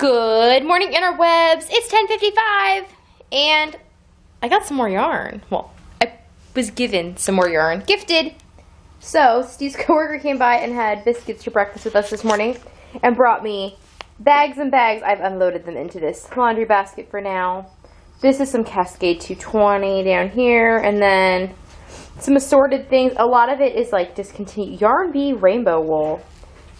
Good morning, interwebs. It's 10:55 and I got some more yarn. Well, I was given some more yarn. Gifted. So, Steve's coworker came by and had biscuits for breakfast with us this morning and brought me bags and bags. I've unloaded them into this laundry basket for now. This is some Cascade 220 down here, and then some assorted things. A lot of it is like discontinued. Yarn Bee rainbow wool.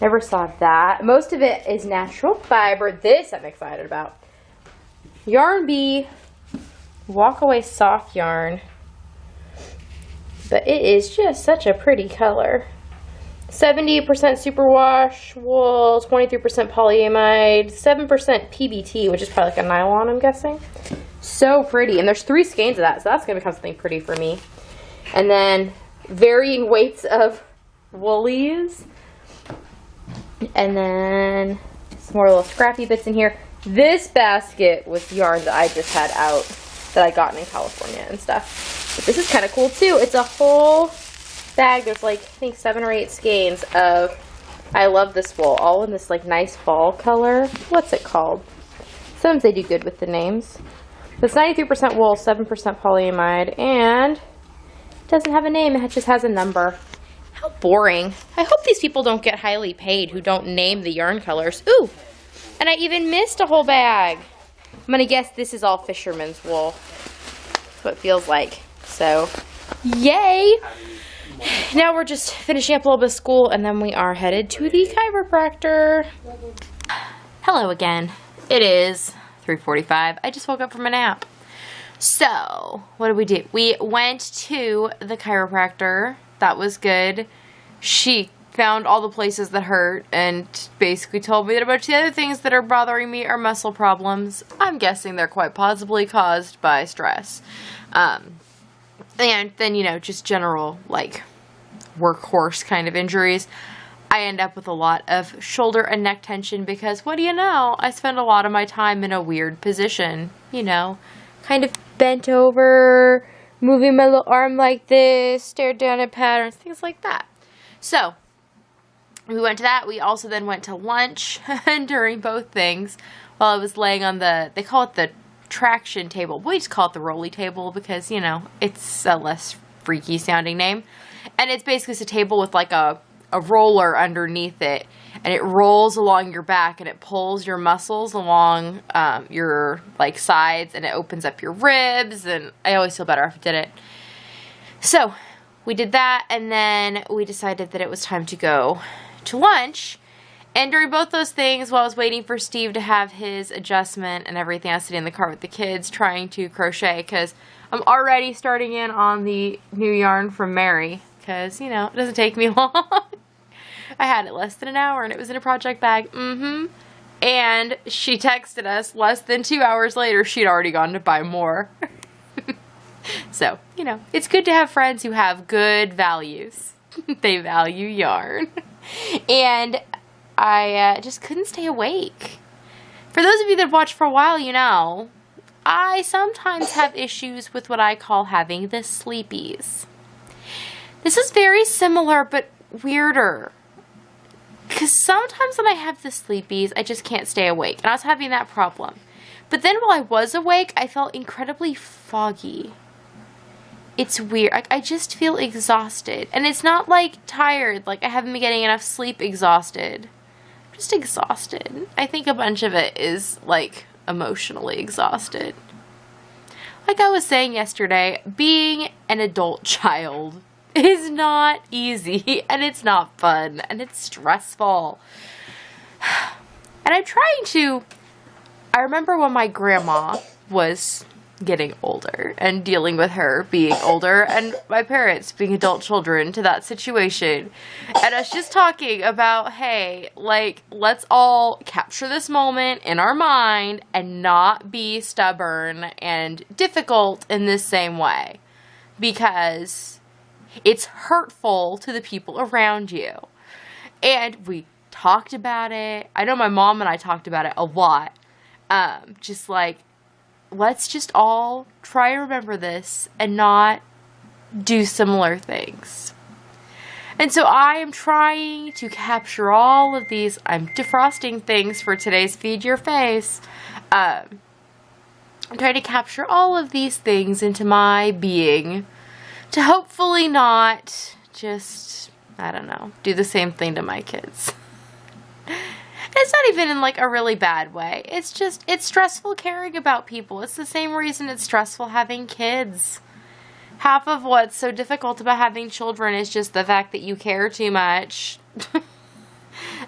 Never saw that. Most of it is natural fiber. This I'm excited about. Yarn Bee walkaway soft yarn. But it is just such a pretty color. 70% superwash wool, 23% polyamide, 7% PBT, which is probably like a nylon, I'm guessing. So pretty. And there's 3 skeins of that, so that's going to become something pretty for me. And then varying weights of woolies. And then some more little scrappy bits in here. This basket with yarn that I just had out that I got in California and stuff. But this is kind of cool too. It's a whole bag. There's like, I think 7 or 8 skeins of, I love this wool, all in this like nice fall color. What's it called? Sometimes they do good with the names. So it's 93% wool, 7% polyamide, and it doesn't have a name. It just has a number. How boring. I hope these people don't get highly paid who don't name the yarn colors. Ooh, and I even missed a whole bag. I'm going to guess this is all fisherman's wool. That's what it feels like. So, yay. Now we're just finishing up a little bit of school, and then we are headed to the chiropractor. Hello again. It is 3:45. I just woke up from a nap. So, what did we do? We went to the chiropractor. That was good. She found all the places that hurt and basically told me that a bunch of the other things that are bothering me are muscle problems. I'm guessing they're quite possibly caused by stress. And then, you know, just general, like, workhorse kind of injuries. I end up with a lot of shoulder and neck tension because, what do you know, I spend a lot of my time in a weird position. You know, kind of bent over, moving my little arm like this, stare down at patterns, things like that. So, we went to that. We also then went to lunch during both things while I was laying on the, they call it the traction table. We just call it the rolly table because, you know, it's a less freaky sounding name. And it's basically just a table with like a roller underneath it. And it rolls along your back and it pulls your muscles along your like sides, and it opens up your ribs, and I always feel better after I did it. So we did that, and then we decided that it was time to go to lunch. And during both those things, while I was waiting for Steve to have his adjustment and everything, I was sitting in the car with the kids trying to crochet because I'm already starting in on the new yarn from Mary because, you know, it doesn't take me long. I had it less than an hour, and it was in a project bag. And she texted us less than 2 hours later. She'd already gone to buy more. So, you know, it's good to have friends who have good values. They value yarn. And I just couldn't stay awake. For those of you that have watched for a while, you know, I sometimes have issues with what I call having the sleepies. This is very similar, but weirder. Because sometimes when I have the sleepies, I just can't stay awake. And I was having that problem. But then while I was awake, I felt incredibly foggy. It's weird. I just feel exhausted. And it's not like tired, like I haven't been getting enough sleep exhausted. I'm just exhausted. I think a bunch of it is like emotionally exhausted. Like I was saying yesterday, being an adult child is not easy, and it's not fun, and it's stressful. And I'm trying to, I remember when my grandma was getting older and dealing with her being older and my parents being adult children to that situation. And I was just talking about, hey, like, let's all capture this moment in our mind and not be stubborn and difficult in this same way. Because it's hurtful to the people around you. And we talked about it. I know my mom and I talked about it a lot. Just like, let's just all try to remember this and not do similar things. And so I am trying to capture all of these. I'm defrosting things for today's Feed Your Face. I'm trying to capture all of these things into my being to hopefully not just, I don't know, do the same thing to my kids. It's not even in like a really bad way. It's just, it's stressful caring about people. It's the same reason it's stressful having kids. Half of what's so difficult about having children is just the fact that you care too much.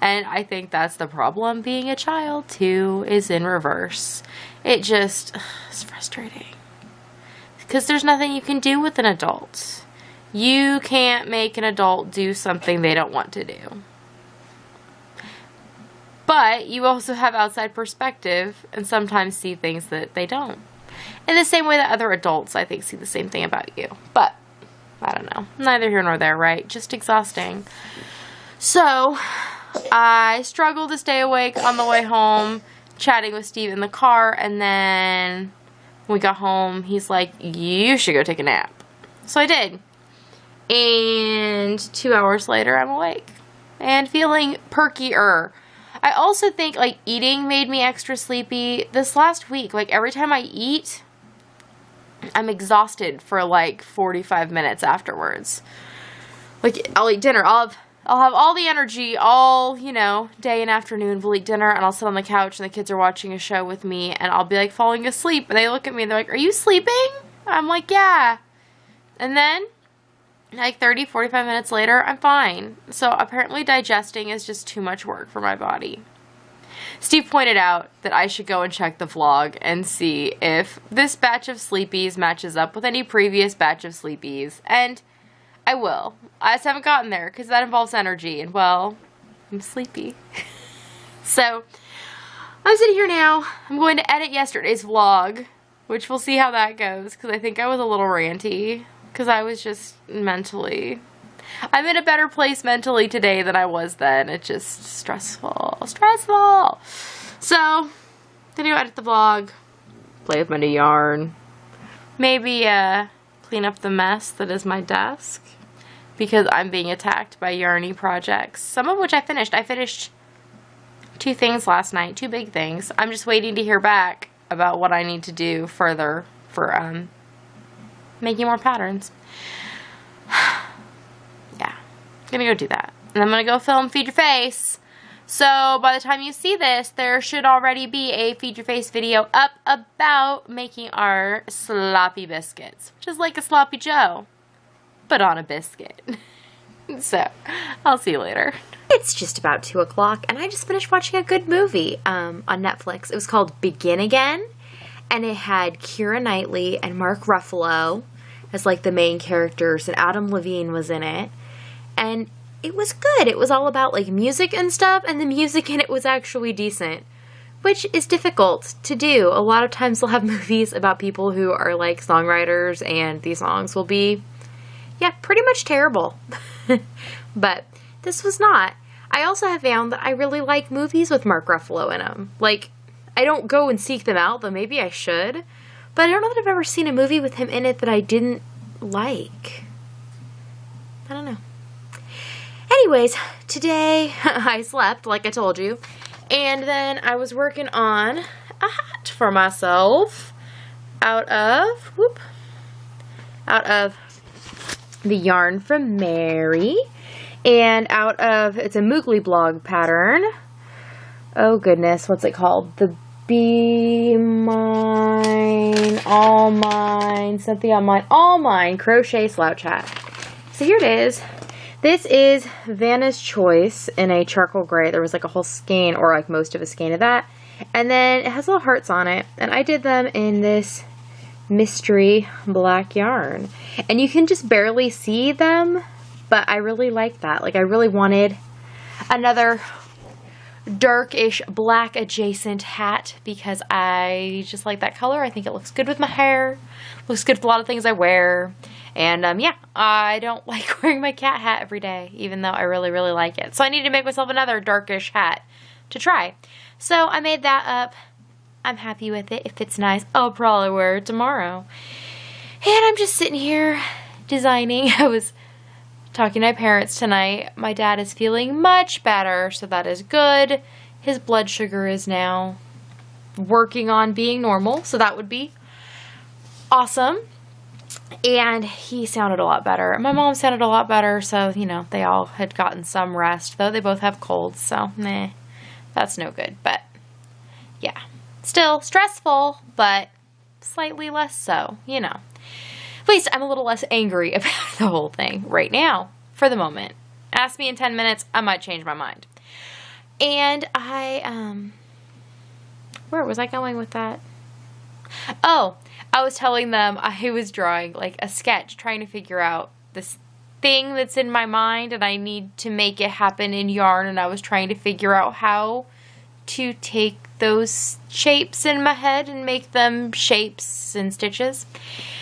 And I think that's the problem being a child too, is in reverse. It just is frustrating. Because there's nothing you can do with an adult. You can't make an adult do something they don't want to do. But you also have outside perspective and sometimes see things that they don't. In the same way that other adults, I think, see the same thing about you. But, I don't know. Neither here nor there, right? Just exhausting. So, I struggled to stay awake on the way home, chatting with Steve in the car, and then when we got home, he's like, you should go take a nap. So I did. And 2 hours later, I'm awake. And feeling perkier. I also think, like, eating made me extra sleepy. This last week, like, every time I eat, I'm exhausted for, like, 45 minutes afterwards. Like, I'll eat dinner. I'll have all the energy all, you know, day and afternoon. We'll eat dinner, and I'll sit on the couch, and the kids are watching a show with me, and I'll be, like, falling asleep. And they look at me, and they're like, are you sleeping? I'm like, yeah. And then, like 30, 45 minutes later, I'm fine. So apparently digesting is just too much work for my body. Steve pointed out that I should go and check the vlog and see if this batch of sleepies matches up with any previous batch of sleepies. And I will. I just haven't gotten there because that involves energy. And well, I'm sleepy. So I'm sitting here now. I'm going to edit yesterday's vlog, which we'll see how that goes because I think I was a little ranty. Because I was just mentally, I'm in a better place mentally today than I was then. It's just stressful. So, I'm gonna go edit the vlog, play with my new yarn, maybe clean up the mess that is my desk. Because I'm being attacked by yarny projects. Some of which I finished. I finished 2 things last night, 2 big things. I'm just waiting to hear back about what I need to do further for, making more patterns. Yeah. I'm gonna go do that. And I'm gonna go film Feed Your Face. So by the time you see this, there should already be a Feed Your Face video up about making our sloppy biscuits. Which is like a sloppy Joe, but on a biscuit. So, I'll see you later. It's just about 2 o'clock and I just finished watching a good movie on Netflix. It was called Begin Again. And it had Keira Knightley and Mark Ruffalo as, like, the main characters. And Adam Levine was in it. And it was good. It was all about, like, music and stuff. And the music in it was actually decent. Which is difficult to do. A lot of times they'll have movies about people who are, like, songwriters. And these songs will be, yeah, pretty much terrible. But this was not. I also have found that I really like movies with Mark Ruffalo in them. Like, I don't go and seek them out, though maybe I should. But I don't know that I've ever seen a movie with him in it that I didn't like. I don't know. Anyways, today I slept, like I told you. And then I was working on a hat for myself out of the yarn from Mary. And out of, it's a Moogly blog pattern. Oh goodness, what's it called? The Be Mine, All Mine, something on mine, All Mine crochet slouch hat. So here it is. This is Vanna's Choice in a charcoal gray. There was like a whole skein, or like most of a skein of that. And then it has little hearts on it. And I did them in this mystery black yarn. And you can just barely see them, but I really like that. Like, I really wanted another darkish black adjacent hat because I just like that color. I think it looks good with my hair, looks good with a lot of things I wear. And yeah, I don't like wearing my cat hat every day, even though I really like it. So I need to make myself another darkish hat to try. So I made that up. I'm happy with it. It fits nice. I'll probably wear it tomorrow. And I'm just sitting here designing. I was talking to my parents tonight. My dad is feeling much better, so that is good. His blood sugar is now working on being normal, so that would be awesome. And he sounded a lot better. My mom sounded a lot better, so, you know, they all had gotten some rest, though they both have colds, so, meh, that's no good. But, yeah, still stressful, but slightly less so, you know. At least I'm a little less angry about the whole thing right now, for the moment. Ask me in 10 minutes, I might change my mind. And where was I going with that? Oh, I was telling them I was drawing like a sketch, trying to figure out this thing that's in my mind, and I need to make it happen in yarn, and I was trying to figure out how to take those shapes in my head and make them shapes and stitches.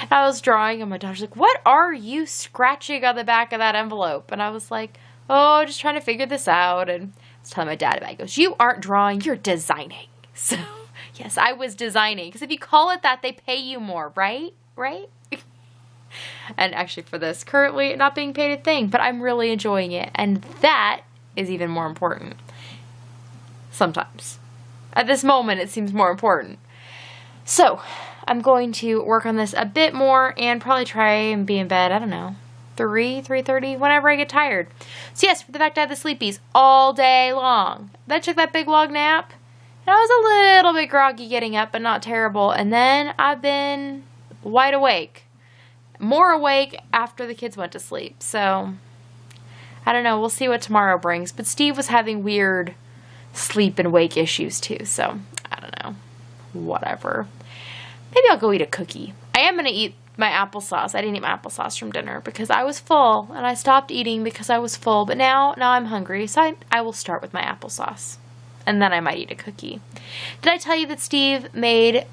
And I was drawing, and my daughter's like, "What are you scratching on the back of that envelope?" And I was like, "Oh, just trying to figure this out." And I was telling my dad about it. He goes, "You aren't drawing, you're designing." So, yes, I was designing. Because if you call it that, they pay you more, right? Right? And actually for this, currently not being paid a thing, but I'm really enjoying it. And that is even more important. Sometimes. At this moment, it seems more important. So, I'm going to work on this a bit more and probably try and be in bed, I don't know, 3:30, whenever I get tired. So yes, for the fact I had the sleepies all day long. Then I took that big long nap, and I was a little bit groggy getting up, but not terrible. And then I've been wide awake. More awake after the kids went to sleep. So, I don't know, we'll see what tomorrow brings. But Steve was having weird sleep and wake issues too, so I don't know. Whatever. Maybe I'll go eat a cookie. I am going to eat my applesauce. I didn't eat my applesauce from dinner because I was full, and I stopped eating because I was full, but now I'm hungry, so I will start with my applesauce, and then I might eat a cookie. Did I tell you that Steve made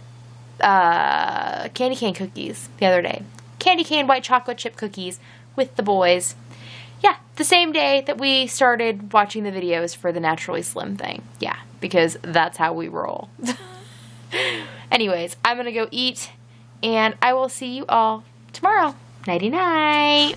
candy cane cookies the other day? Candy cane white chocolate chip cookies with the boys. Yeah, the same day that we started watching the videos for the Naturally Slim thing. Yeah, because that's how we roll. Anyways, I'm going to go eat, and I will see you all tomorrow. Nighty-night.